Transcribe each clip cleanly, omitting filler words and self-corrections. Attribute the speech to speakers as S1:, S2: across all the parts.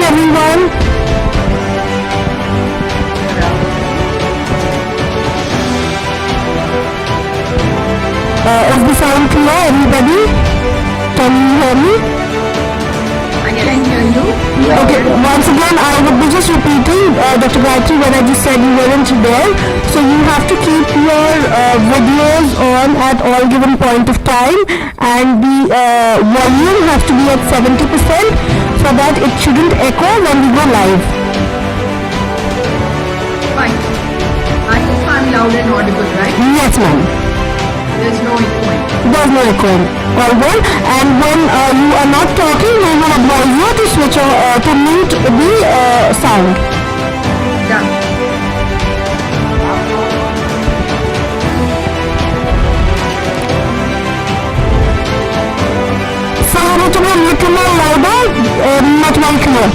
S1: everyone. Is the sound clear, everybody? Can you hear me?
S2: I can hear you.
S1: Okay, once again, I would be just repeating, Dr. Gayethri, when I just said you weren't there. So you have to keep your videos on at all given point of time, and the volume has to be at 70% so that it shouldn't echo when we go live.
S2: Fine. I hope I'm loud and audible, right?
S1: Yes, ma'am.
S2: There's no echoing.
S1: There's no echoing. All good. And when you are not talking, we will advise you to switch to mute the sound.
S2: Done.
S1: So you need to be a little more louder, not very clear.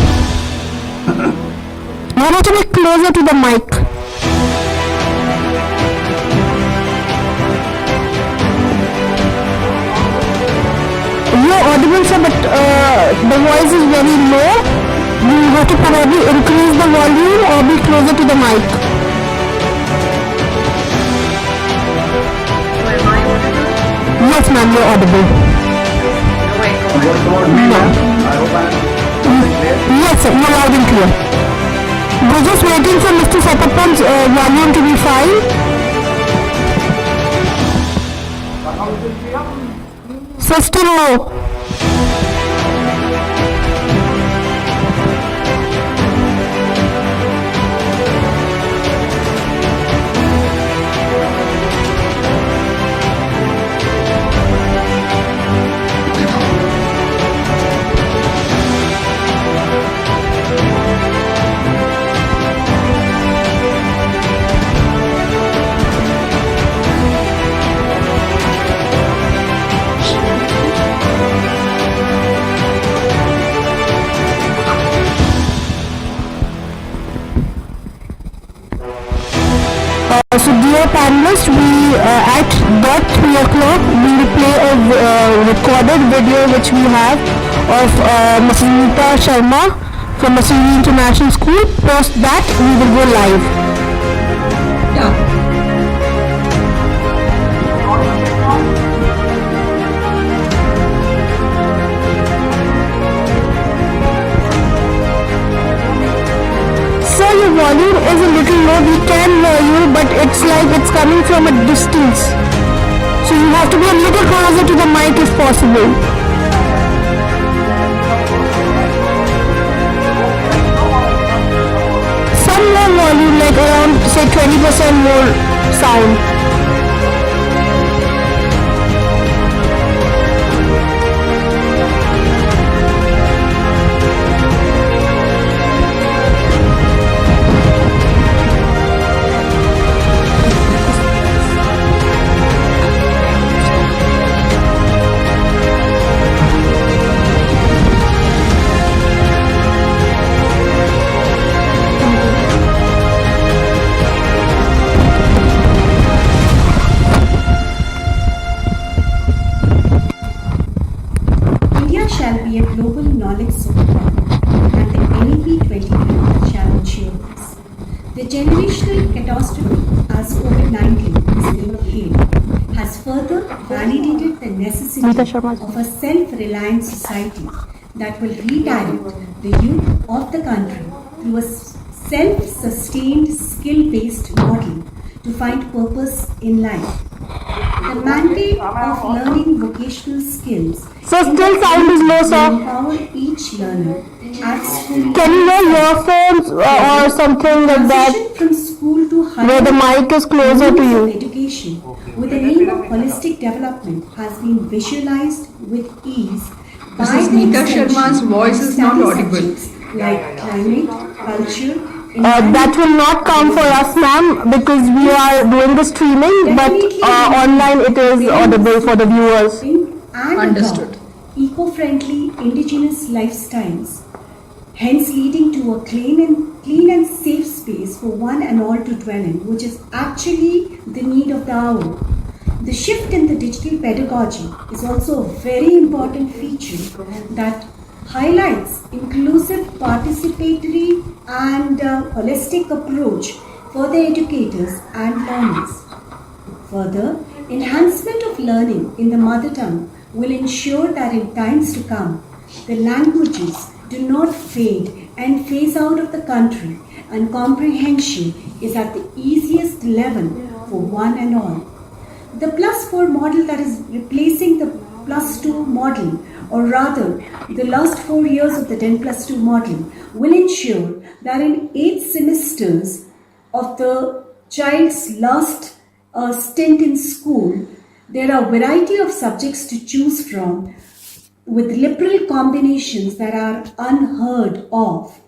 S1: You need to be closer to the mic. You're audible, sir, but the voice is very low. You have to probably increase the volume or be closer to the mic.
S2: So am I audible?
S1: Yes, ma'am, you're audible.
S2: No echo.
S3: What about me, ma'am? I hope I'm clear.
S1: Yes, sir, you're loud and clear. We're just waiting for Mr. Sathappan's volume to be fine. So still low. So dear panelists, we at dot 3 o'clock we will play a recorded video which we have of Mrs. Nita Sharma from Masuri International School. Post that we will go live.
S2: Yeah.
S1: Sir, your volume is a little low. We can hear you, but it's like it's coming from a distance. So you have to be a little closer to the mic if possible. Some more volume, like around say 20% more sound.
S4: Be a global knowledge superpower, and the NEP 2020 challenge this. The generational catastrophe as COVID-19 is being hailed has further validated the necessity of a self-reliant society that will redirect the youth of the country through a self-sustained, skill-based model to find purpose in life. The mandate of learning vocational skills
S1: So still sound is low, sir.
S4: empower each learner at school.
S1: Can you wear earphones or something like that
S4: Transition from school to higher
S1: where the mic is closer to you?
S4: education with the aim of holistic development has been visualized with ease by
S2: Mrs.
S4: the
S2: Nita
S4: extension
S2: Sharma's voice
S4: of
S2: is not
S4: study
S2: audible.
S4: subjects like climate, culture,
S1: That will not come for us, ma'am, because we are doing the streaming, but online it is audible for the viewers.
S4: and
S2: Understood.
S4: adopt eco-friendly indigenous lifestyles, hence leading to a clean and safe space for one and all to dwell in, which is actually the need of the hour. The shift in the digital pedagogy is also a very important feature that highlights inclusive participatory and holistic approach for the educators and learners. Further, enhancement of learning in the mother tongue will ensure that in times to come, the languages do not fade and phase out of the country, and comprehension is at the easiest level for one and all. The +4 model, that is replacing the +2 model, or rather the last 4 years of the 10+2 model, will ensure that in 8 semesters of the child's last stint in school, there are a variety of subjects to choose from with liberal combinations that are unheard of.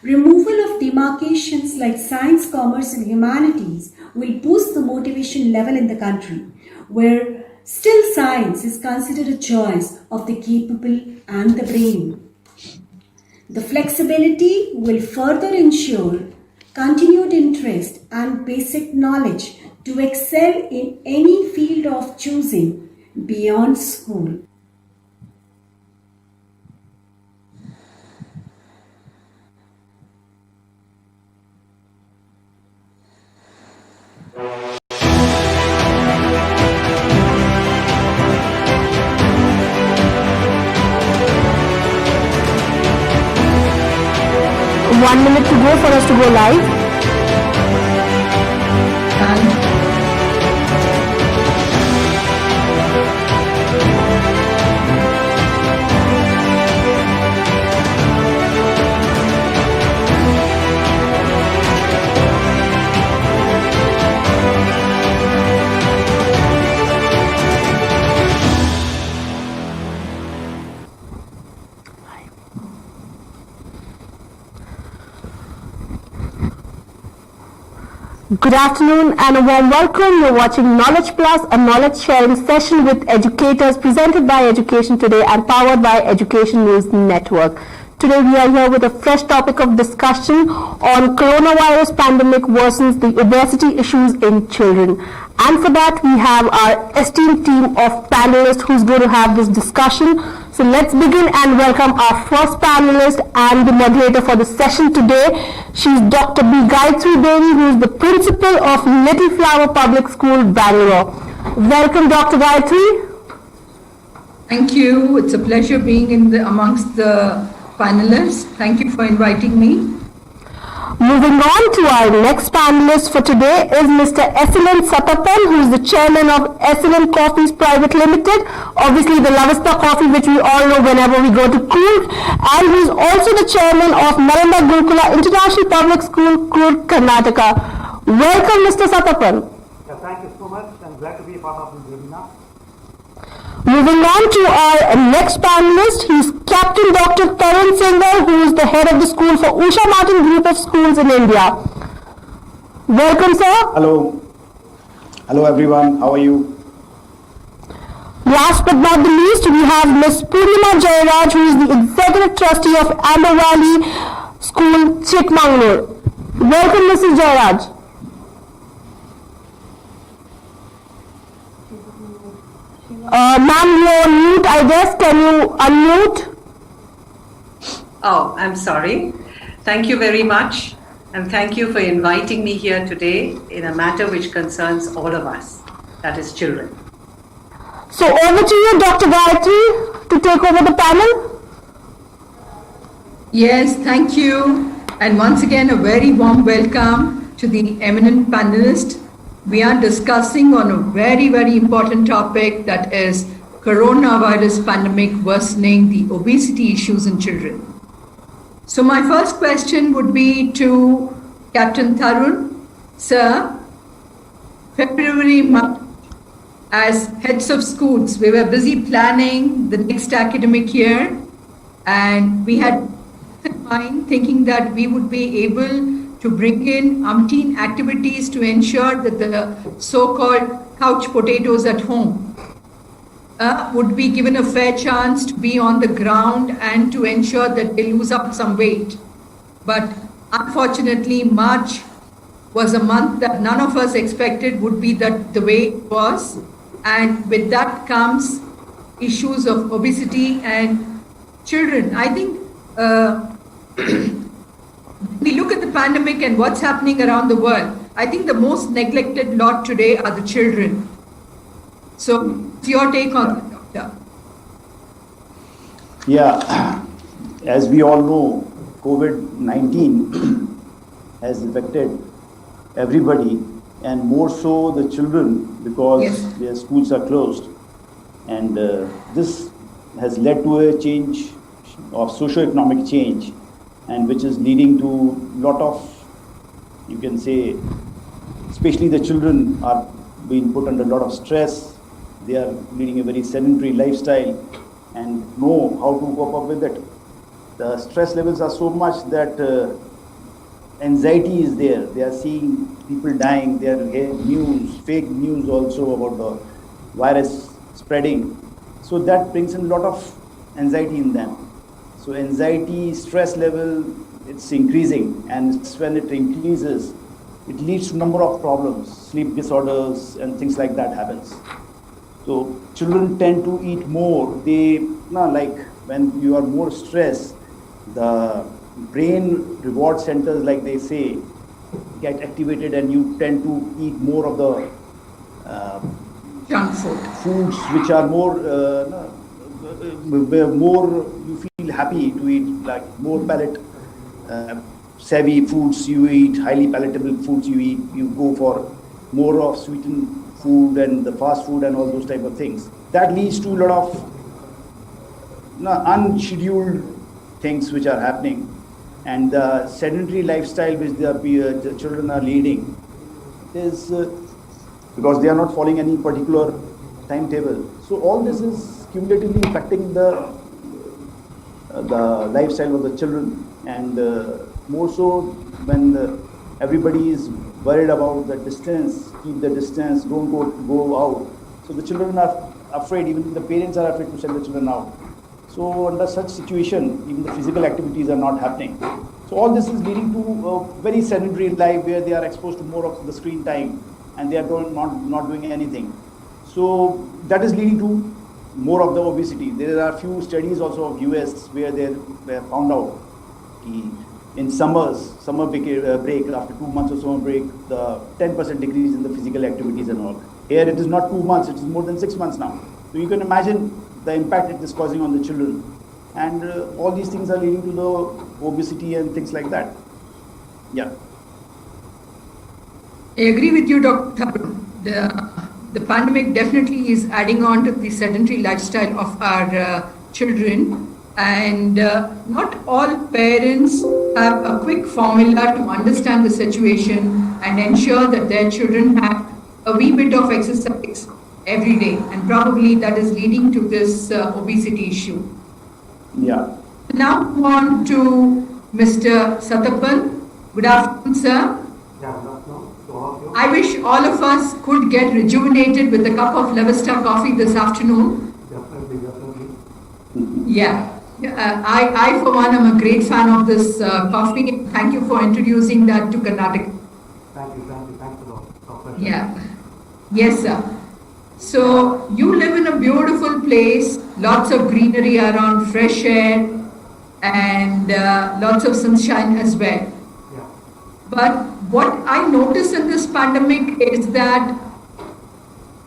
S4: Removal of demarcations like science, commerce and humanities will boost the motivation level in the country, where still science is considered a choice of the capable and the brainy. The flexibility will further ensure continued interest and basic knowledge to excel in any field of choosing beyond school.
S1: One minute to go for us to go live. Good afternoon and a warm welcome. You're watching Knowledge Plus, a knowledge sharing session with educators presented by Education Today and powered by Education News Network. Today we are here with a fresh topic of discussion on coronavirus pandemic worsens the obesity issues in children. And for that we have our esteemed team of panelists who's going to have this discussion. So let's begin and welcome our first panelist and the moderator for the session today. She's Dr. Gayethri, who is the principal of Little Flower Public School, Bangalore. Welcome, Dr. Gayethri.
S2: Thank you. It's a pleasure being amongst the panelists. Thank you for inviting me.
S1: Moving on to our next panelist for today is Mr. Sathappan, who is the chairman of Coffees Private Limited, obviously the Levista coffee which we all know whenever we go to Coorg, and he is also the chairman of Nalanda Gurukula International Public School, Coorg, Karnataka. Welcome, Mr. Sathappan.
S3: Yeah, thank you so much. I'm glad to be a part of this webinar.
S1: Moving on to our next panelist, he's Capt.Dr. Tarun, who is the head of the school for Usha Martin Group of Schools in India. Welcome, sir.
S5: Hello. Hello, everyone. How are you?
S1: Last but not the least, we have Ms. Poornima Jairaj, who is the executive trustee of Amber Valley School, Chikmagalur. Welcome, Mrs. Jairaj. Ma'am, you're on mute, I guess. Can you unmute?
S6: Oh, I'm sorry. Thank you very much. And thank you for inviting me here today in a matter which concerns all of us, that is children.
S1: So over to you, Dr. Gayethri, to take over the panel.
S2: Yes, thank you. And once again, a very warm welcome to the eminent panelists. We are discussing on a very, very important topic, that is coronavirus pandemic worsening the obesity issues in children. So my first question would be to Captain Tarun. Sir, February month, as heads of schools, we were busy planning the next academic year, and we had in mind thinking that we would be able to bring in umpteen activities to ensure that the so-called couch potatoes at home would be given a fair chance to be on the ground and to ensure that they lose up some weight. But unfortunately, March was a month that none of us expected would be that the way it was. And with that comes issues of obesity and children. I think pandemic and what's happening around the world, I think the most neglected lot today are the children. So, what's your take on that, Doctor?
S5: Yeah, as we all know, COVID-19 has affected everybody, and more so the children, because
S2: Yes.
S5: their schools are closed. And this has led to a change of socio-economic change, and which is leading to a lot of, you can say, especially the children are being put under a lot of stress. They are leading a very sedentary lifestyle and know how to cope up with it. The stress levels are so much that anxiety is there. They are seeing people dying. They are hearing news, fake news also about the virus spreading. So that brings in a lot of anxiety in them. So anxiety, stress level, it's increasing, and when it increases, it leads to a number of problems, sleep disorders and things like that happens. So children tend to eat more. Like when you are more stressed, the brain reward centers, like they say, get activated, and you tend to eat more of the
S2: Junk food.
S5: foods which are more you feel happy to eat, like more palate savvy foods you eat, highly palatable foods you eat. You go for more of sweetened food and the fast food and all those type of things. That leads to a lot of unscheduled things which are happening, and the sedentary lifestyle which the children are leading is because they are not following any particular timetable. So all this is cumulatively impacting the lifestyle of the children, and more so when everybody is worried about the distance, keep the distance, don't go out. So the children are afraid, even the parents are afraid to send the children out. So under such situation, even the physical activities are not happening. So all this is leading to a very sedentary life where they are exposed to more of the screen time, and they are not doing anything. So that is leading to more of the obesity. There are few studies also of US where they found out in summer break, after 2 months of summer break, the 10% decrease in the physical activities and all. Here it is not 2 months, it is more than 6 months now. So you can imagine the impact it is causing on the children. And all these things are leading to the obesity and things like that. Yeah.
S2: I agree with you, Dr. Tarun. The pandemic definitely is adding on to the sedentary lifestyle of our children, and not all parents have a quick formula to understand the situation and ensure that their children have a wee bit of exercise every day, and probably that is leading to this obesity issue.
S5: Yeah.
S2: Now on to Mr. Sathappan. Good afternoon, sir.
S3: Yeah, good afternoon to all of you.
S2: I wish all of us could get rejuvenated with a cup of Levista coffee this afternoon.
S3: Definitely.
S2: Yeah. I for one, am a great fan of this coffee. Thank you for introducing that to Karnataka.
S3: Thank you. Thanks a lot. Dr.
S2: Yeah. Yes, sir. So you live in a beautiful place, lots of greenery around, fresh air, and lots of sunshine as well.
S3: Yeah.
S2: But what I notice in this pandemic is that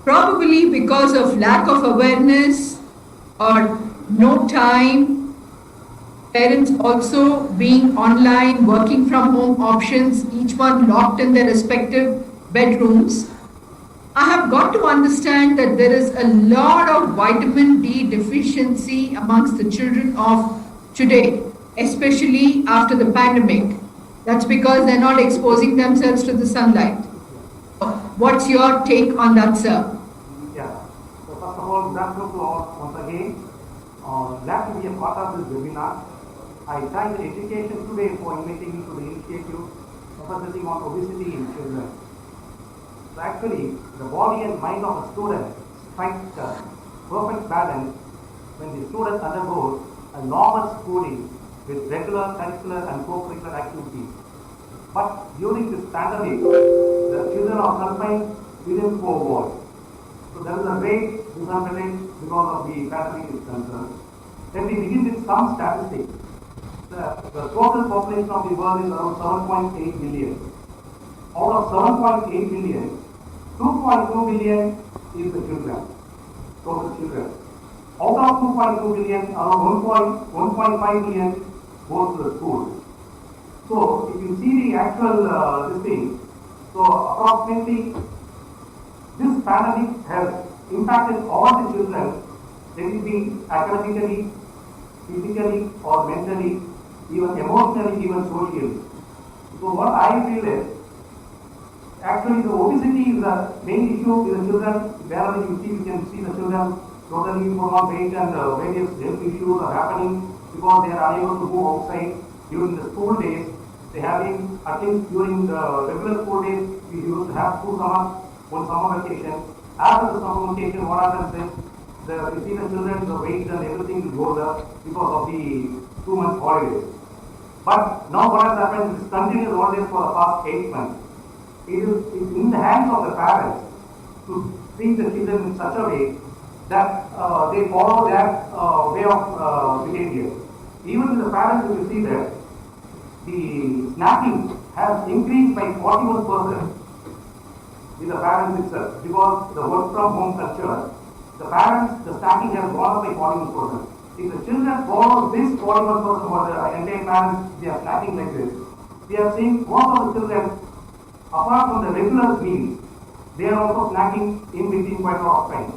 S2: probably because of lack of awareness or no time, parents also being online, working from home options, each one locked in their respective bedrooms, I have got to understand that there is a lot of vitamin D deficiency amongst the children of today, especially after the pandemic. That's because they're not exposing themselves to the sunlight. What's your take on that, sir?
S3: Yeah. So first of all, good afternoon to all once again. Glad to be a part of this webinar. I thank the Education Today for inviting me to the initiative emphasizing on obesity in children. So actually, the body and mind of a student strike perfect balance when the student undergoes a normal schooling with regular curricular and co-curricular activities. But during this pandemic, the children are confined within 4 walls. So there is a great disadvantage because of the pandemic is concerned. Let me begin with some statistics. the total population of the world is around 7.8 billion. Out of 7.8 billion, 2.2 billion is the children, total children. Out of 2.2 billion, around 1.5 billion goes to the school. So if you see the actual this thing, so approximately this pandemic has impacted all the children, let it be academically, physically or mentally, even emotionally, even socially. So what I feel is, actually the obesity is the main issue with the children. Wherever you can see the children totally put on weight and various health issues are happening because they are unable to go outside during the school days. They having, at least during the regular school days, we used to have one summer vacation. After the summer vacation, what happens is, you see the children, the weight and everything goes up because of the 2 months holidays. But now what has happened is continuous holidays for the past 8 months. It is in the hands of the parents to treat the children in such a way that they follow that way of behavior. Even the parents, if you see that, the snacking has increased by 41% with the parents itself, because the work from home culture, the snacking has gone up by 41%. If the children follow this 41% or the entire parents, they are snacking like this, we are seeing most of the children, apart from the regular meals, they are also snacking in between quite a lot of time.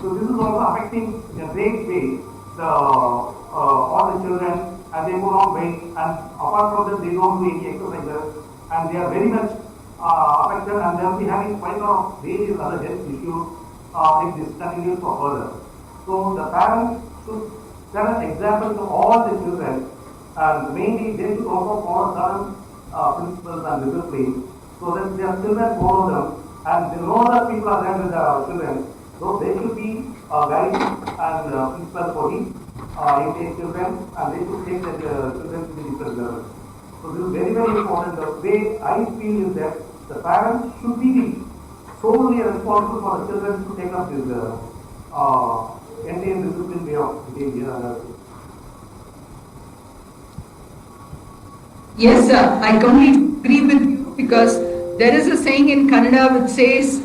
S3: So this is also affecting in a great way all the children, and they put on weight, and apart from that they don't do any exercises, and they are very much affected, and they will be having quite a lot of various other health issues if this continues for further. So the parents should set an example to all the children, and mainly they should also follow certain principles and discipline, so that their children follow them, and they know that people are there with the children. So they should be guides and principles for the children, and they should take the children to the different levels. So this is very, very important. The way I feel is that the parents should be solely responsible for the children to take up this entire discipline way of behavior.
S2: Yes, sir. I completely agree with you, because there is a saying in Kannada which says,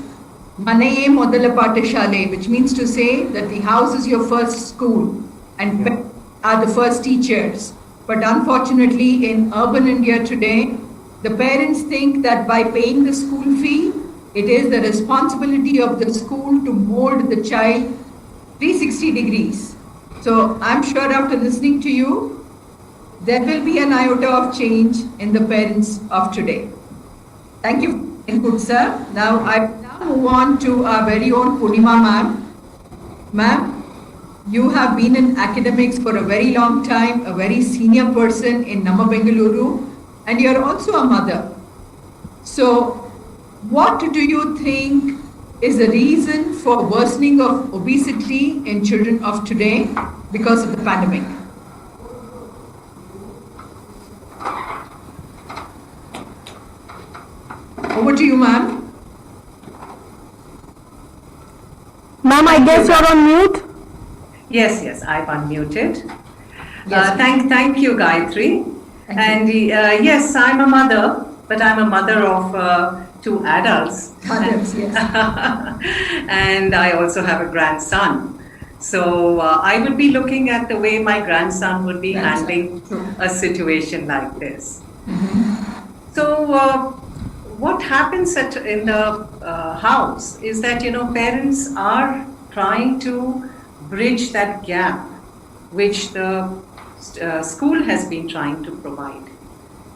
S2: Manaye Modala Patashale, which means to say that the house is your first school and parents are the first teachers. But unfortunately, in urban India today, the parents think that by paying the school fee, it is the responsibility of the school to mold the child 360 degrees. So I'm sure after listening to you, there will be an iota of change in the parents of today. Thank you for your input, sir. Now I will move on to our very own Poornima ma'am. Ma'am, you have been in academics for a very long time, a very senior person in Namma Bengaluru, and you're also a mother. So what do you think is the reason for worsening of obesity in children of today because of the pandemic? Over to you, ma'am.
S1: Ma'am, I guess you're on mute.
S6: Yes, I've unmuted.
S2: Yes.
S6: Thank you, Gayethri.
S2: Thank you.
S6: Yes, I'm a mother, but I'm a mother of 2 adults.
S2: Adults, yes.
S6: And I also have a grandson. So I would be looking at the way my grandson would be handling a situation like this.
S2: Mm-hmm.
S6: So what happens in the house is that, parents are trying to bridge that gap which the school has been trying to provide.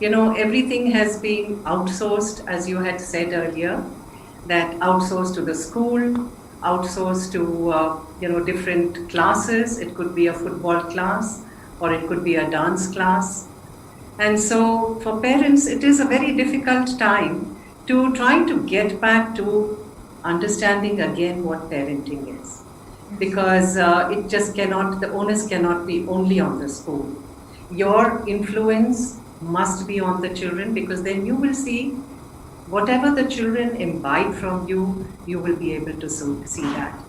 S6: Everything has been outsourced, as you had said earlier, that outsourced to the school, outsourced to, different classes. It could be a football class or it could be a dance class. And so for parents, it is a very difficult time to try to get back to understanding again what parenting is. Because it just cannot, the onus cannot be only on the school. Your influence must be on the children, because then you will see whatever the children imbibe from you, you will be able to see that.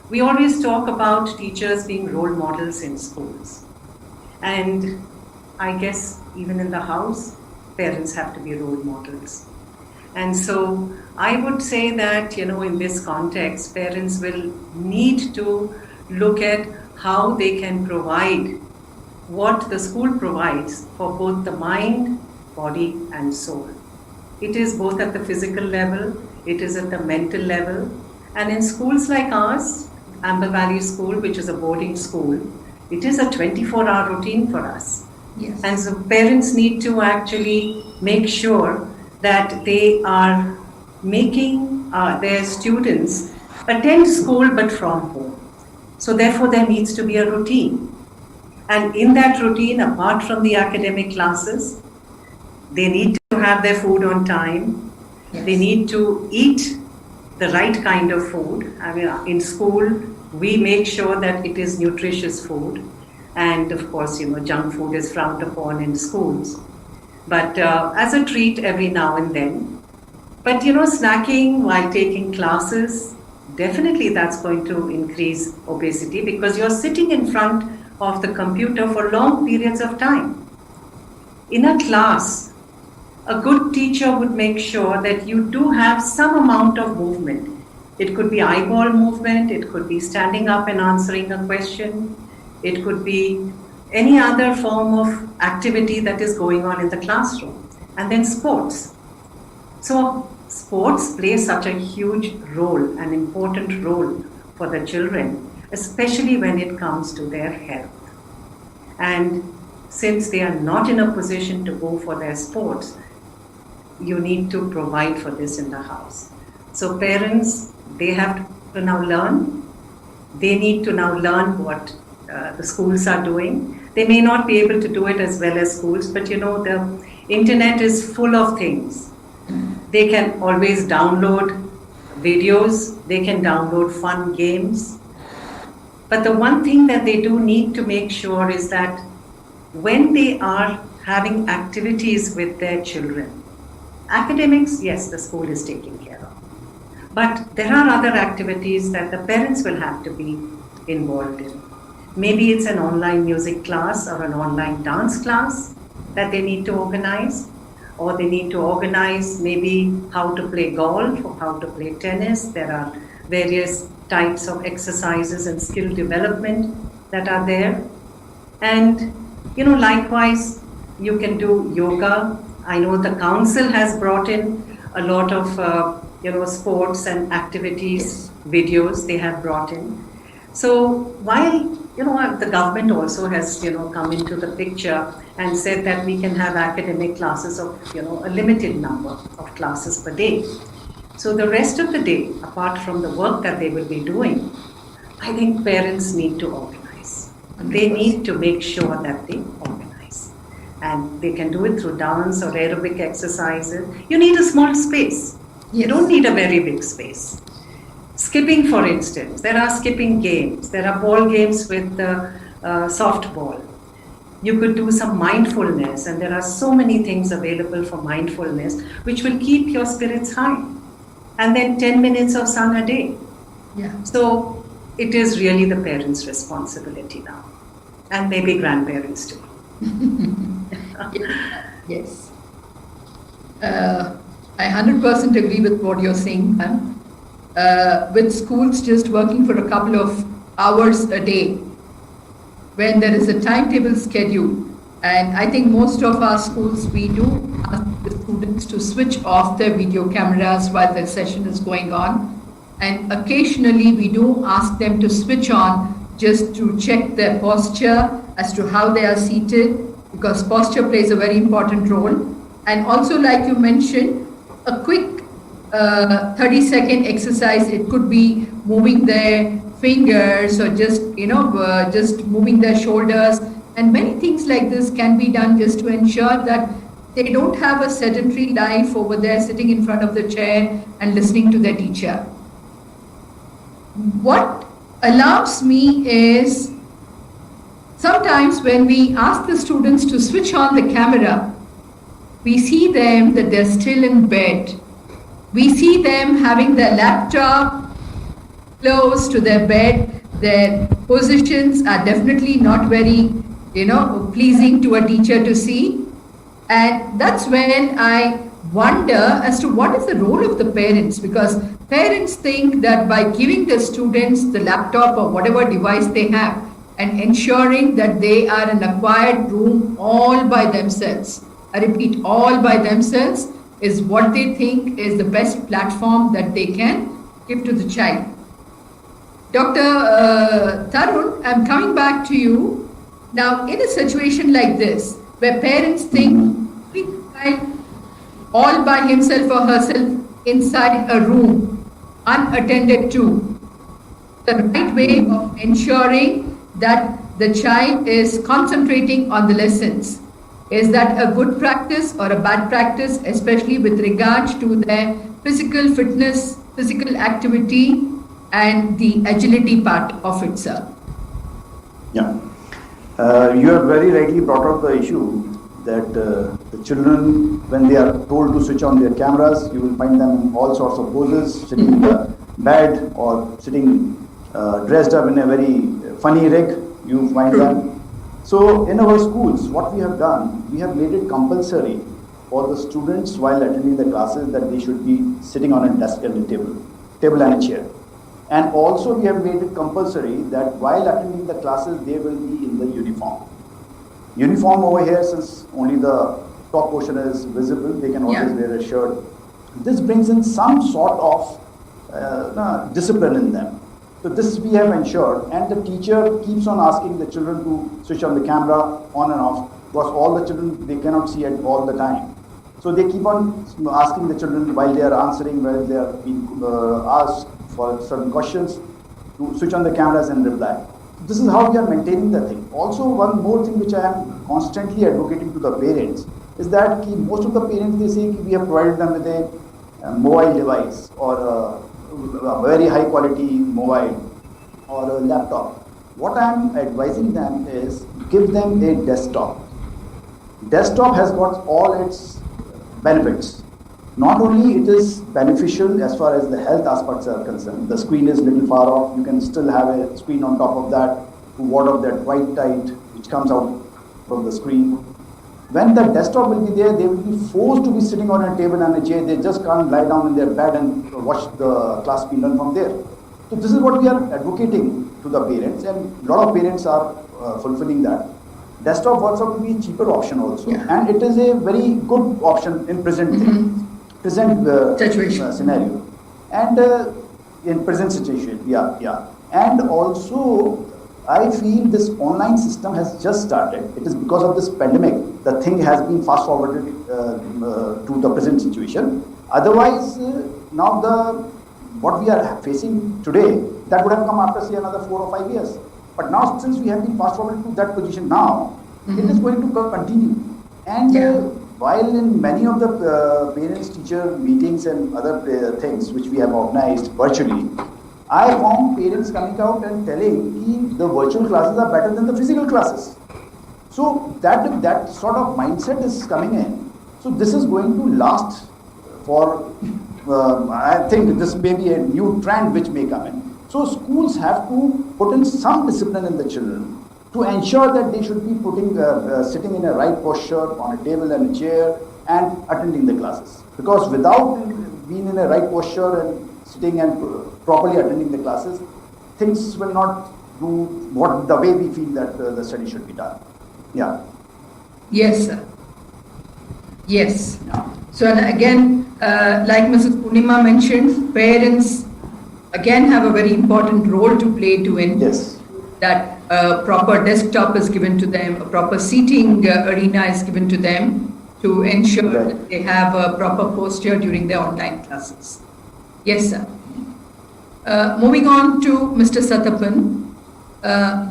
S6: We always talk about teachers being role models in schools. And I guess even in the house, parents have to be role models. And so I would say that, in this context, parents will need to look at how they can provide what the school provides for both the mind, body, and soul. It is both at the physical level, it is at the mental level. And in schools like ours, Amber Valley School, which is a boarding school, it is a 24-hour routine for us.
S2: Yes.
S6: And so parents need to actually make sure that they are making their students attend school but from home. So therefore there needs to be a routine. And in that routine, apart from the academic classes, they need to have their food on time.
S2: Yes.
S6: They need to eat the right kind of food. I mean, in school, we make sure that it is nutritious food. And of course, junk food is frowned upon in schools. But as a treat every now and then. But snacking while taking classes, definitely that's going to increase obesity because you're sitting in front of the computer for long periods of time. In a class, a good teacher would make sure that you do have some amount of movement. It could be eyeball movement, it could be standing up and answering a question, it could be any other form of activity that is going on in the classroom. And then sports. So sports play such a huge role, an important role for the children, especially when it comes to their health. And since they are not in a position to go for their sports, you need to provide for this in the house. So parents, they have to now learn. They need to now learn what the schools are doing. They may not be able to do it as well as schools, but the internet is full of things. They can always download videos, they can download fun games. But the one thing that they do need to make sure is that when they are having activities with their children, academics, yes, the school is taking care of. But there are other activities that the parents will have to be involved in. Maybe it's an online music class or an online dance class that they need to organize, or they need to organize maybe how to play golf or how to play tennis. There are various types of exercises and skill development that are there. And, likewise, you can do yoga. I know the council has brought in a lot of, sports and activities, videos they have brought in. So while the government also has, come into the picture and said that we can have academic classes of, a limited number of classes per day. So the rest of the day, apart from the work that they will be doing, I think parents need to organize. They need to make sure that they organize. And they can do it through dance or aerobic exercises. You need a small space. You don't need a very big space. Skipping, for instance, there are skipping games. There are ball games with softball. You could do some mindfulness, and there are so many things available for mindfulness which will keep your spirits high. And then 10 minutes of sun a day.
S2: Yeah.
S6: So it is really the parents' responsibility now, and maybe grandparents too.
S2: Yes. I 100% agree with what you're saying, ma'am. With schools just working for a couple of hours a day, when there is a timetable schedule, and I think most of our schools, we do ask the students to switch off their video cameras while the session is going on, and occasionally we do ask them to switch on just to check their posture as to how they are seated, because posture plays a very important role. And also, like you mentioned, a quick 30-second exercise. It could be moving their fingers or just just moving their shoulders, and many things like this can be done just to ensure that they don't have a sedentary life over there sitting in front of the chair and listening to their teacher. What alarms me is sometimes when we ask the students to switch on the camera, we see them that they're still in bed. We see them having their laptop close to their bed. Their positions are definitely not very pleasing to a teacher to see. And that's when I wonder as to what is the role of the parents, because parents think that by giving the students the laptop or whatever device they have and ensuring that they are in a quiet room all by themselves, I repeat, all by themselves, is what they think is the best platform that they can give to the child. Dr. Tarun, I'm coming back to you. Now, in a situation like this, where parents think all by himself or herself inside a room, unattended to, the right way of ensuring that the child is concentrating on the lessons. Is that a good practice or a bad practice, especially with regards to their physical fitness, physical activity, and the agility part of it, sir?
S5: Yeah. You have very rightly brought up the issue that the children, when they are told to switch on their cameras, you will find them in all sorts of poses, sitting in the bed or sitting dressed up in a very funny rig, you find them. So in our schools, what we have done, we have made it compulsory for the students while attending the classes that they should be sitting on a desk and a table and a chair. And also we have made it compulsory that while attending the classes, they will be in the uniform. Uniform over here, since only the top portion is visible, they can always wear a shirt. This brings in some sort of discipline in them. So this we have ensured, and the teacher keeps on asking the children to switch on the camera on and off, because all the children, they cannot see it all the time. So they keep on asking the children while they are answering, while they are being asked for certain questions, to switch on the cameras and reply. This is how we are maintaining the thing. Also, one more thing which I am constantly advocating to the parents is that most of the parents, they say we have provided them with a mobile device or a very high quality mobile or a laptop. What I am advising them is give them a desktop. Desktop has got all its benefits. Not only it is beneficial as far as the health aspects are concerned, the screen is little far off, you can still have a screen on top of that to ward off that white light which comes out from the screen. When the desktop will be there, they will be forced to be sitting on a table and a chair. They just can't lie down in their bed and watch the class being done from there. So this is what we are advocating to the parents, and a lot of parents are fulfilling that. Desktop works out to be a cheaper option also, and it is a very good option in present scenario, and in present situation, and also I feel this online system has just started. It is because of this pandemic, the thing has been fast forwarded to the present situation. Otherwise, now what we are facing today, that would have come after say another 4 or 5 years. But now, since we have been fast forwarded to that position now, it is going to continue. And while in many of the parents-teacher meetings and other things which we have organized virtually, I found parents coming out and telling the virtual classes are better than the physical classes. So that sort of mindset is coming in. So this is going to last for, I think this may be a new trend which may come in. So schools have to put in some discipline in the children to ensure that they should be sitting in a right posture on a table and a chair and attending the classes. Because without being in a right posture and sitting and properly attending the classes, things will not do the way we feel that the study should be done. Yeah.
S2: Yes, sir. Yes. So again, like Mrs. Poornima mentioned, parents again have a very important role to play to ensure that a proper desktop is given to them, a proper seating arena is given to them to ensure that they have a proper posture during their online classes. Yes, sir. Moving on to Mr. Sathappan.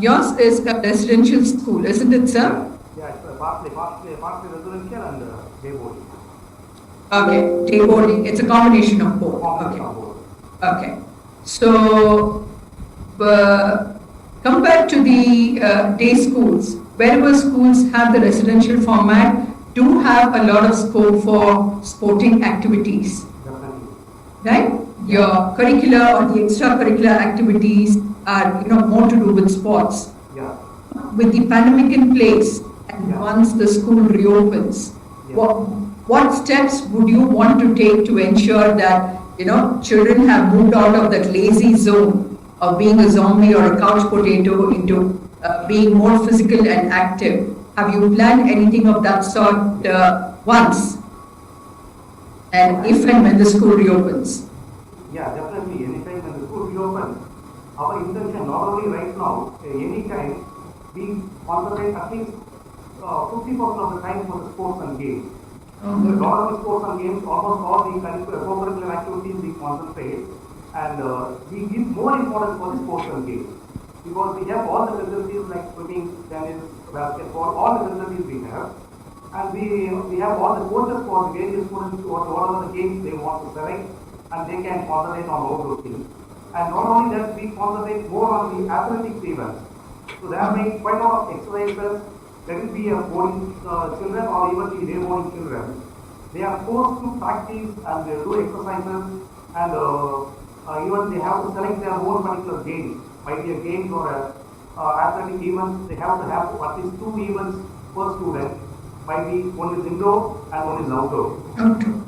S2: Yours is a residential school, isn't it, sir?
S3: Yeah, it's partly residential and day boarding.
S2: Okay, day boarding. It's a combination of both. Okay. So, compared to the day schools, wherever schools have the residential format, do have a lot of scope for sporting activities.
S3: Definitely.
S2: Right? Your curricular or the extracurricular activities are, more to do with sports.
S3: Yeah.
S2: with the pandemic in place and once the school reopens, what steps would you want to take to ensure that, children have moved out of that lazy zone of being a zombie or a couch potato into being more physical and active? Have you planned anything of that sort once? And if and when the school reopens?
S3: Yeah, definitely. Anytime when the school reopens, our intention not only right now, anytime we concentrate at least 50% of the time for the sports and games. A lot of the sports and games, almost all the co-curricular activities we concentrate, and we give more importance for the sports and games. Because we have all the facilities like swimming, tennis, basketball, all the facilities we have. And we have all the coaches for the various students or whatever the games they want to select, and they can concentrate on all those things. And not only that, we concentrate more on the athletics events. So there are quite a lot of exercises. Let it be a boarding children or even the day boarding children. They are forced to practice and they do exercises, and even they have to select their own particular games. Might be a game or athletic events. They have to have at least 2 events per student. Might be one is indoor and one is outdoor.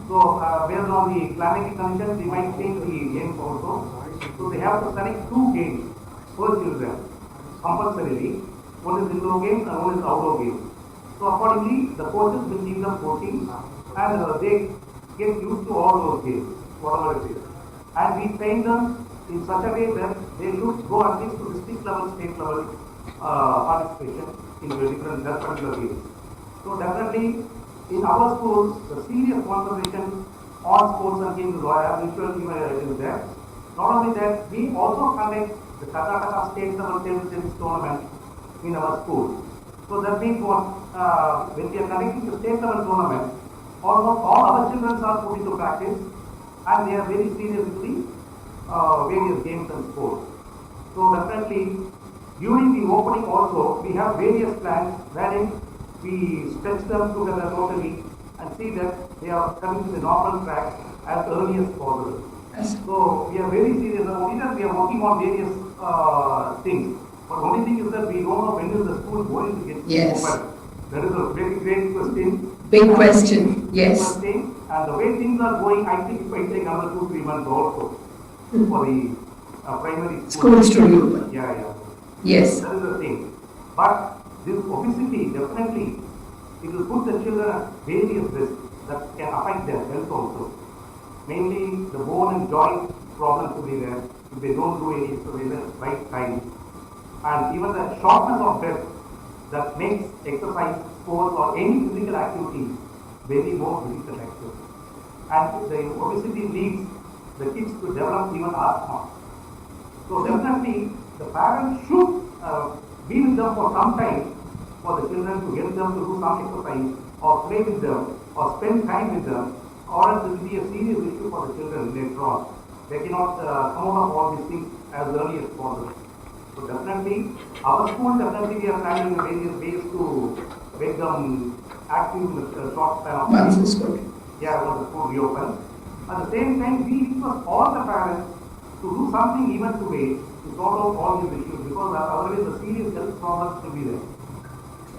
S3: So based on the climatic conditions, they might change the games also. So they have to select 2 games per children compulsorily. One is indoor game and one is outdoor game. So accordingly, the coaches will give them coaching, and they get used to all those games, whatever it is. And we train them in such a way that they should go at least to district level, state level participation in the different particular games. So definitely, in our schools, the serious concentration on sports and games is there. Not only that, we also conduct the Karnataka state level table tennis tournament in our school. So that means what, when we are conducting the state level tournament, almost all our children are put into practice, and they are very serious with the various games and sports. So definitely, during the opening also, we have various plans wherein we stretch them together totally and see that they are coming to the normal track as early as possible. So we are very serious about it, and we are working on various things. But the only thing is that we don't know when is the school going to get open. That is a very great question.
S2: Big question, yes.
S3: And the way things are going, I think it might take another 2-3 months also for the primary
S2: schools to reopen.
S3: Yeah.
S2: Yes.
S3: That is the thing. But this obesity, definitely, it will put the children at various risks that can affect their health also. Mainly the bone and joint problems will be there if they don't do any exercise at the right time. And even the shortness of breath that makes exercise, sports or any physical activity very more difficult actually. And the obesity leads the kids to develop even asthma. So definitely the parents should be with them for some time for the children to get them to do some exercise or play with them or spend time with them, or else it will be a serious issue for the children later on. They cannot come out of all these things as early as possible. So definitely, our school definitely we are planning various ways to make them active in a short span of time.
S2: Once the school.
S3: Yeah, once the school reopens. At the same time, we request all the parents to do something even today to sort out all these issues, because otherwise the serious health problems will be there.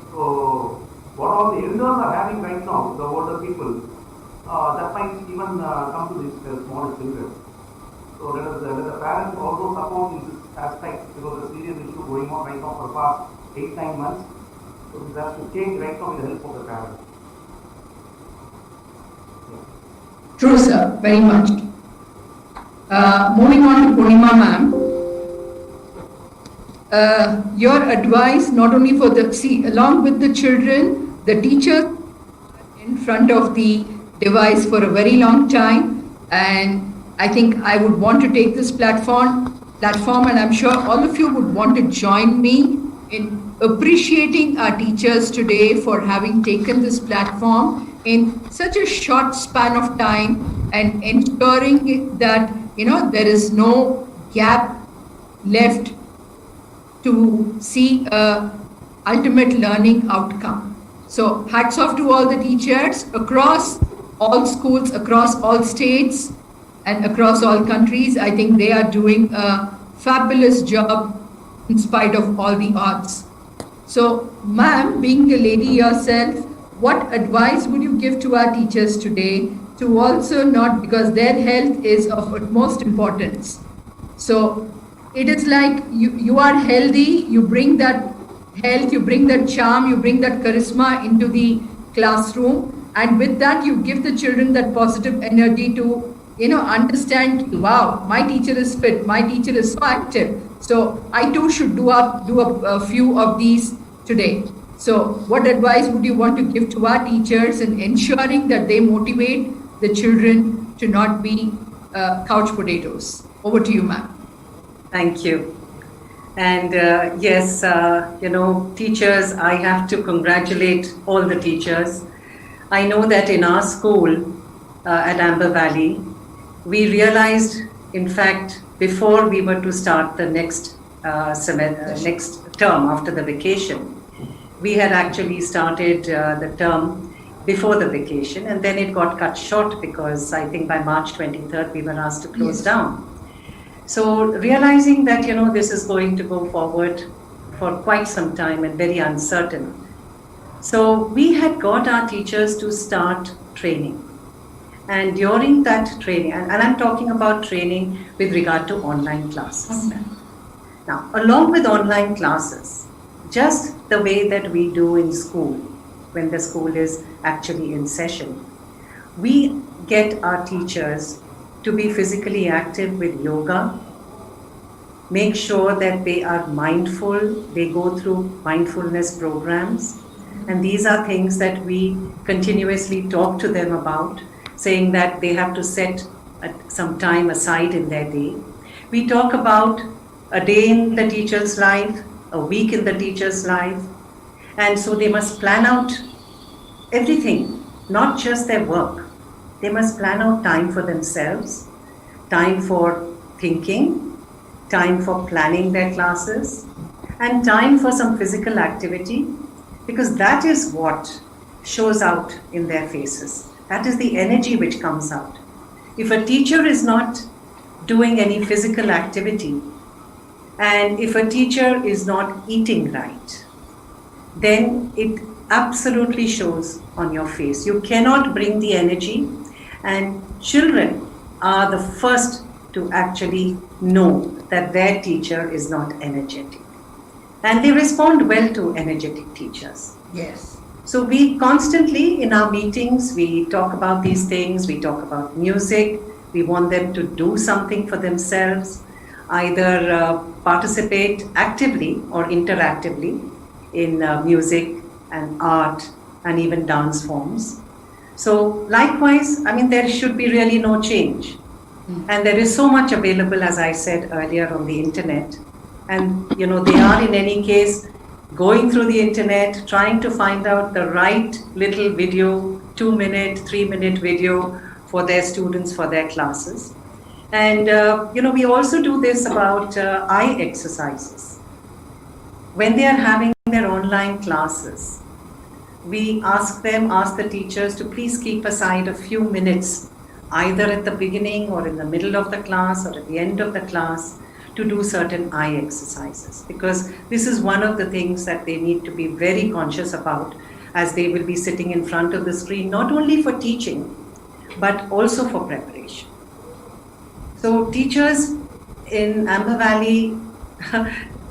S3: So what all the elders are having right now, the older people, that might even come to these small children. So let the parents also support in this aspect, because the serious issue going on right now for the past 8-9 months. So this has to change right now with the help of the parents.
S2: True, sir, very much. Moving on to Poornima ma'am. Your advice not only for along with the children, the teachers in front of the device for a very long time, and I think I would want to take this platform, and I'm sure all of you would want to join me in appreciating our teachers today for having taken this platform in such a short span of time and ensuring that there is no gap left to see a ultimate learning outcome. So hats off to all the teachers across all schools, across all states and across all countries. I think they are doing a fabulous job in spite of all the odds. So, ma'am, being a lady yourself, what advice would you give to our teachers today to also not, because their health is of utmost importance. So, it is like you are healthy, you bring that health, you bring that charm, you bring that charisma into the classroom, and with that you give the children that positive energy to understand, wow, my teacher is fit, my teacher is so active, so I too should do a few of these today. So what advice would you want to give to our teachers in ensuring that they motivate the children to not be couch potatoes? Over to you, ma'am.
S6: Thank you. And yes, teachers, I have to congratulate all the teachers. I know that in our school at Amber Valley, we realized, in fact, before we were to start the next next term after the vacation, we had actually started the term before the vacation, and then it got cut short because I think by March 23rd we were asked to close down. So realizing that this is going to go forward for quite some time and very uncertain, so we had got our teachers to start training. And during that training, and I'm talking about training with regard to online classes. Okay. Now, along with online classes, just the way that we do in school, when the school is actually in session, we get our teachers to be physically active with yoga, make sure that they are mindful, they go through mindfulness programs, and these are things that we continuously talk to them about, saying that they have to set some time aside in their day. We talk about a day in the teacher's life, a week in the teacher's life, and so they must plan out everything, not just their work. They must plan out time for themselves, time for thinking, time for planning their classes, and time for some physical activity, because that is what shows out in their faces. That is the energy which comes out. If a teacher is not doing any physical activity, and if a teacher is not eating right, then it absolutely shows on your face. You cannot bring the energy, and children are the first to actually know that their teacher is not energetic. And they respond well to energetic teachers.
S2: Yes.
S6: So we constantly, in our meetings, we talk about these things, we talk about music, we want them to do something for themselves, either participate actively or interactively in music and art and even dance forms. So likewise, there should be really no change. And there is so much available, as I said earlier, on the internet. And they are in any case going through the internet, trying to find out the right little video, 2-minute, 3-minute video for their students, for their classes. And, we also do this about eye exercises. When they are having their online classes, we ask the teachers to please keep aside a few minutes, either at the beginning or in the middle of the class or at the end of the class, to do certain eye exercises, because this is one of the things that they need to be very conscious about as they will be sitting in front of the screen, not only for teaching, but also for preparation. So teachers in Amber Valley,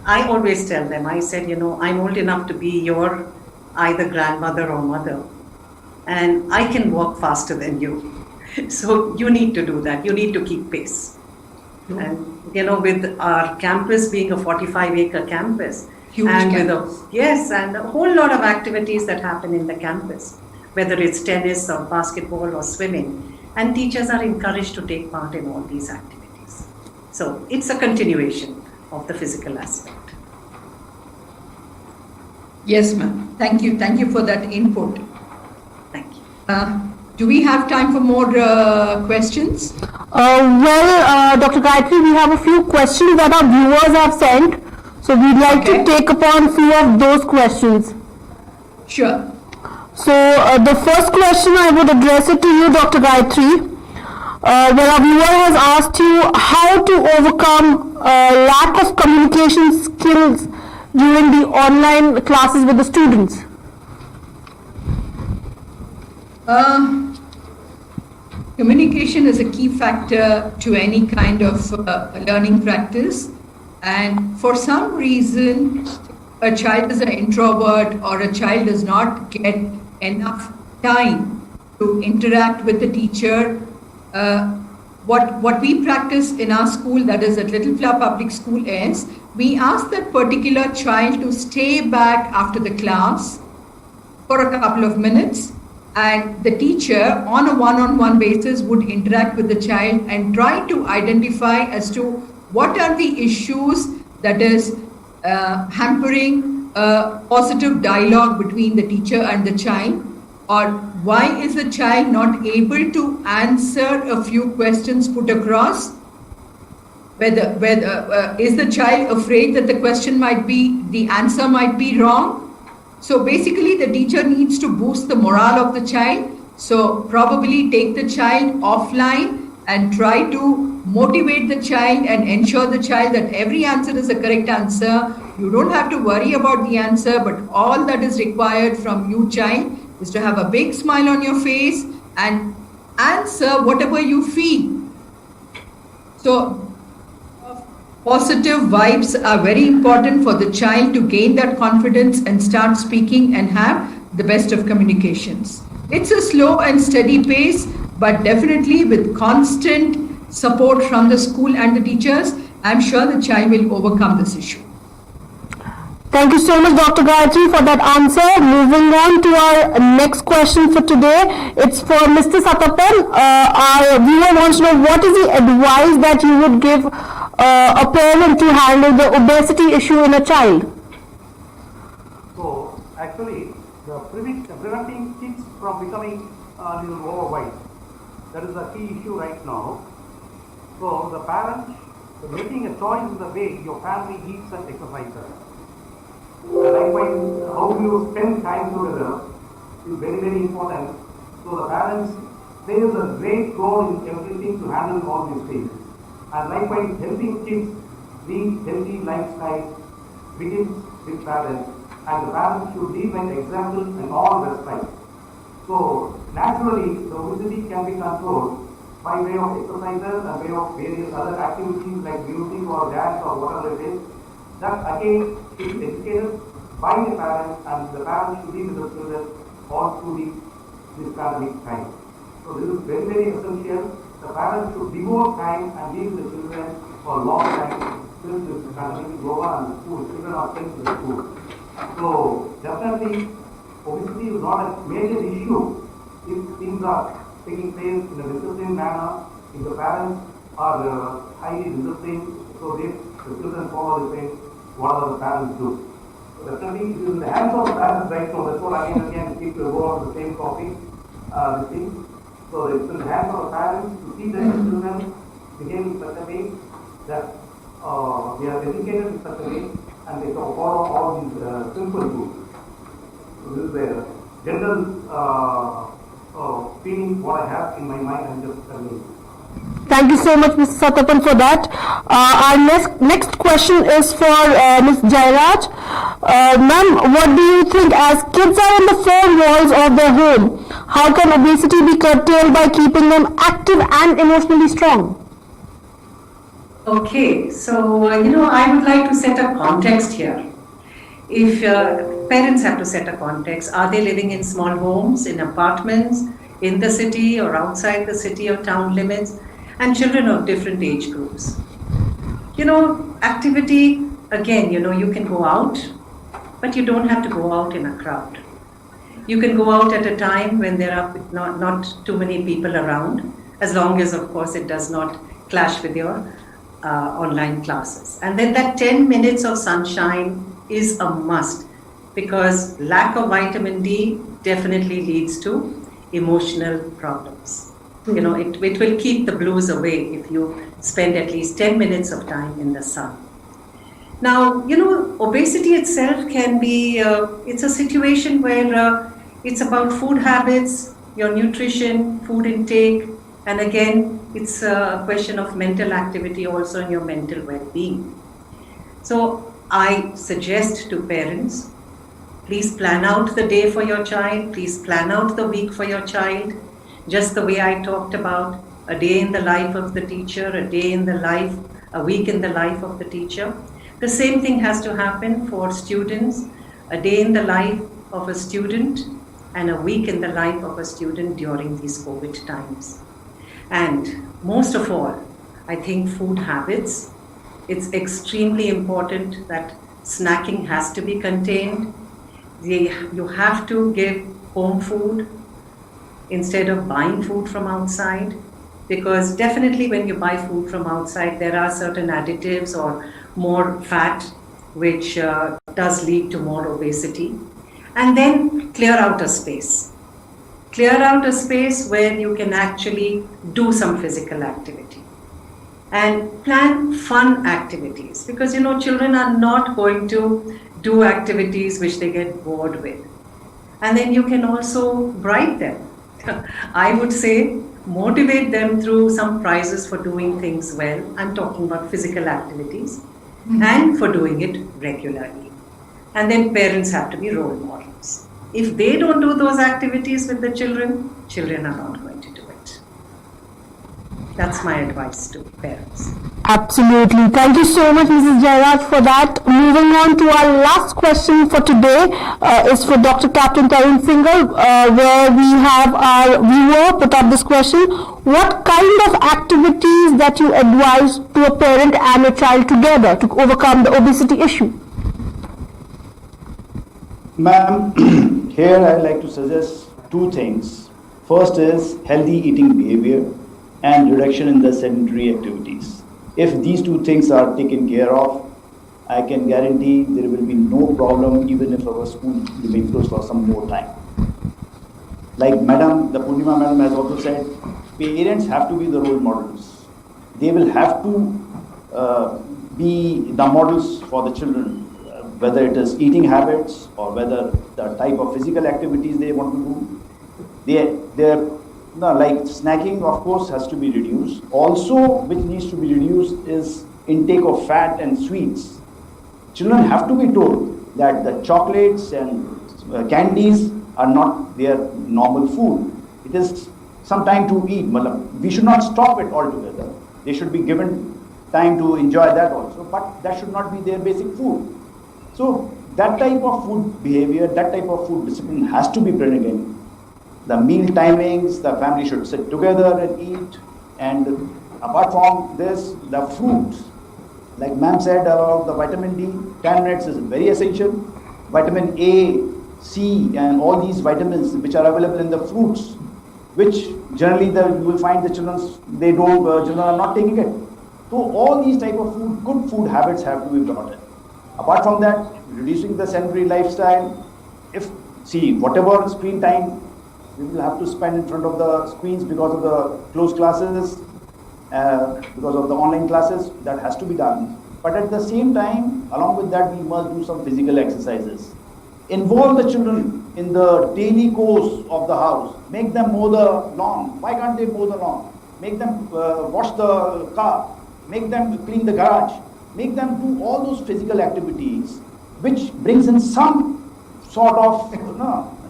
S6: I always tell them, I said, I'm old enough to be your either grandmother or mother, and I can walk faster than you. So you need to do that. You need to keep pace. And with our campus being a 45-acre campus,
S2: huge
S6: and
S2: campus.
S6: and a whole lot of activities that happen in the campus, whether it's tennis or basketball or swimming, and teachers are encouraged to take part in all these activities. So it's a continuation of the physical aspect.
S2: Yes, ma'am. Thank you for that input.
S6: Thank you.
S2: Do we have time for more questions?
S1: Dr. Gayethri, we have a few questions that our viewers have sent. So we'd like to take upon a few of those questions.
S2: Sure.
S1: So the first question, I would address it to you, Dr. Gayethri. Where our viewer has asked you how to overcome lack of communication skills during the online classes with the students?
S2: Communication is a key factor to any kind of learning practice, and for some reason a child is an introvert or a child does not get enough time to interact with the teacher. What we practice in our school, that is at Little Flower Public School, is we ask that particular child to stay back after the class for a couple of minutes, and the teacher on a one-on-one basis would interact with the child and try to identify as to what are the issues that is hampering positive dialogue between the teacher and the child, or why is the child not able to answer a few questions put across. Whether is the child afraid that the answer might be wrong? So basically the teacher needs to boost the morale of the child. So probably take the child offline and try to motivate the child and ensure the child that every answer is a correct answer. You don't have to worry about the answer, but all that is required from you, child, is to have a big smile on your face and answer whatever you feel. So positive vibes are very important for the child to gain that confidence and start speaking and have the best of communications. It's a slow and steady pace, but definitely with constant support from the school and the teachers, I'm sure the child will overcome this issue.
S1: Thank you so much, Dr. Gayethri, for that answer. Moving on to our next question for today. It's for Mr. Sathappan. Our viewer wants to know what is the advice that you would give a parent to handle the obesity issue in a child?
S3: So actually, preventing kids from becoming a little overweight, that is a key issue right now. So the parents making a choice in the way your family eats and exercises. Likewise, how you spend time together is very, very important. So the parents plays a great role in everything to handle all these things. And likewise, helping kids lead healthy lifestyle begins with parents, and the parents should lead by example in all respects. So naturally, the obesity can be controlled by way of exercises and way of various other activities like music or dance or whatever it is. That again is educated by the parents, and the parents should be with the children all through this pandemic time. So this is very, very essential. The parents should devote time and leave the children for a long time till this pandemic is over and the school children are sent to the school. So definitely obesity is not a major issue if things are taking place in a disciplined manner, if the parents are highly disciplined, so the children follow the same whatever the parents do. So definitely it is in the hands of the parents right now. That's what again keep to go on the same topic, this thing. So it's in the hands of the parents to see their children behave in such a way that they are educated in such a way and they can follow all these simple rules. So this is the general feeling what I have in my mind and just telling you.
S1: Thank you so much, Mr. Sathappan, for that. Our next question is for Ms. Jairaj. Ma'am, what do you think, as kids are in the four walls of their home, how can obesity be curtailed by keeping them active and emotionally strong?
S6: Okay, so I would like to set a context here. If parents have to set a context, are they living in small homes, in apartments, in the city or outside the city or town limits, and children of different age groups? Activity, again, you can go out, but you don't have to go out in a crowd. You can go out at a time when there are not too many people around, as long as, of course, it does not clash with your online classes. And then that 10 minutes of sunshine is a must, because lack of vitamin D definitely leads to emotional problems. It will keep the blues away if you spend at least 10 minutes of time in the sun. Now, obesity itself can be, it's a situation where it's about food habits, your nutrition, food intake, and again, it's a question of mental activity also and your mental well-being. So I suggest to parents, please plan out the day for your child, please plan out the week for your child, just the way I talked about, a day in the life of the teacher, a week in the life of the teacher. The same thing has to happen for students, a day in the life of a student and a week in the life of a student during these COVID times. And most of all, I think food habits. It's extremely important that snacking has to be contained. You have to give home food instead of buying food from outside, because definitely when you buy food from outside, there are certain additives or more fat, which does lead to more obesity. And then clear out a space. Clear out a space where you can actually do some physical activity. And plan fun activities, because children are not going to do activities which they get bored with. And then you can also bribe them. I would say motivate them through some prizes for doing things well. I'm talking about physical activities and for doing it regularly. And then parents have to be role models. If they don't do those activities with the children are not going to do it. That's my advice to parents.
S1: Absolutely. Thank you so much, Mrs. Jairaj, for that. Moving on to our last question for today is for Dr. Captain Tarun Singhal, where we have our viewer put up this question. What kind of activities that you advise to a parent and a child together to overcome the obesity issue?
S5: Ma'am, here I would like to suggest two things. First is healthy eating behavior and reduction in the sedentary activities. If these two things are taken care of, I can guarantee there will be no problem even if our school remains closed for some more time. Like the Poornima madam has also said, parents have to be the role models. They will have to be the models for the children, whether it is eating habits or whether the type of physical activities they want to do. Like snacking, of course, has to be reduced. Also, which needs to be reduced is intake of fat and sweets. Children have to be told that the chocolates and candies are not their normal food. It is some time to eat. We should not stop it altogether. They should be given time to enjoy that also, but that should not be their basic food. So that type of food behavior, that type of food discipline has to be brought in. The meal timings, the family should sit together and eat. And apart from this, the fruits, like ma'am said about the vitamin D, 10 minutes is very essential. Vitamin A, C, and all these vitamins which are available in the fruits, which generally you will find the children are not taking it. So all these type of food, good food habits have to be brought in. Apart from that, reducing the sedentary lifestyle. Whatever screen time we will have to spend in front of the screens because of the closed classes, because of the online classes, that has to be done. But at the same time, along with that, we must do some physical exercises. Involve the children in the daily course of the house. Make them mow the lawn. Why can't they mow the lawn? Make them wash the car. Make them clean the garage. Make them do all those physical activities which brings in some sort of,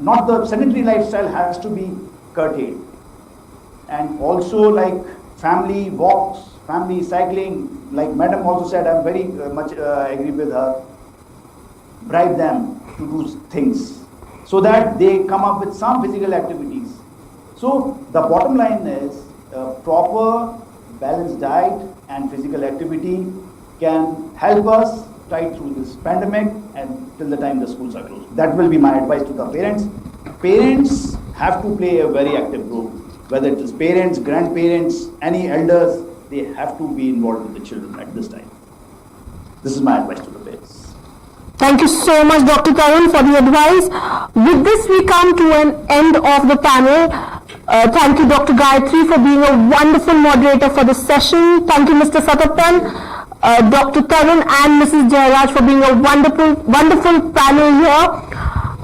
S5: not the sedentary lifestyle has to be curtailed. And also like family walks, family cycling, like madam also said, I'm very much agree with her. Bribe them to do things so that they come up with some physical activities. So the bottom line is proper balanced diet and physical activity can help us tide through this pandemic and till the time the schools are closed. That will be my advice to the parents. Parents have to play a very active role, whether it is parents, grandparents, any elders, they have to be involved with the children at this time. This is my advice to the parents.
S1: Thank you so much, Dr. Tarun, for the advice. With this, we come to an end of the panel. Thank you, Dr. Gayethri, for being a wonderful moderator for this session. Thank you, Mr. Sathappan, Dr. Tarun and Mrs. Jairaj for being a wonderful panel here.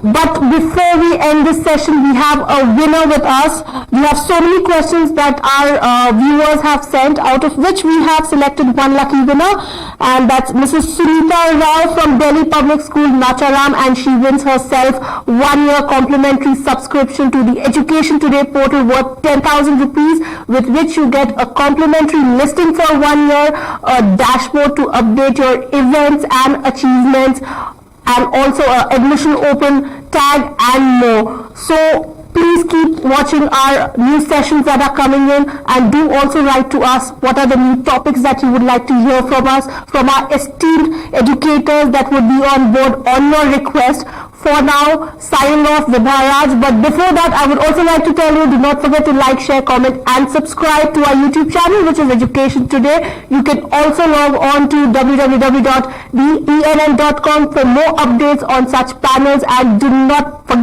S1: But before we end this session, we have a winner with us. We have so many questions that our viewers have sent, out of which we have selected one lucky winner, and that's Mrs. Sunita Rao from Delhi Public School, Nacharam, and she wins herself 1 year complimentary subscription to the Education Today portal worth 10,000 rupees, with which you get a complimentary listing for 1 year, a dashboard to update your events and achievements, and also a admission open tag and more. So please keep watching our new sessions that are coming in, and do also write to us what are the new topics that you would like to hear from us, from our esteemed educators that would be on board on your request. For now, signing off, Jairaj. But before that, I would also like to tell you, do not forget to like, share, comment and subscribe to our YouTube channel, which is Education Today. You can also log on to www.benn.com for more updates on such panels, and do not forget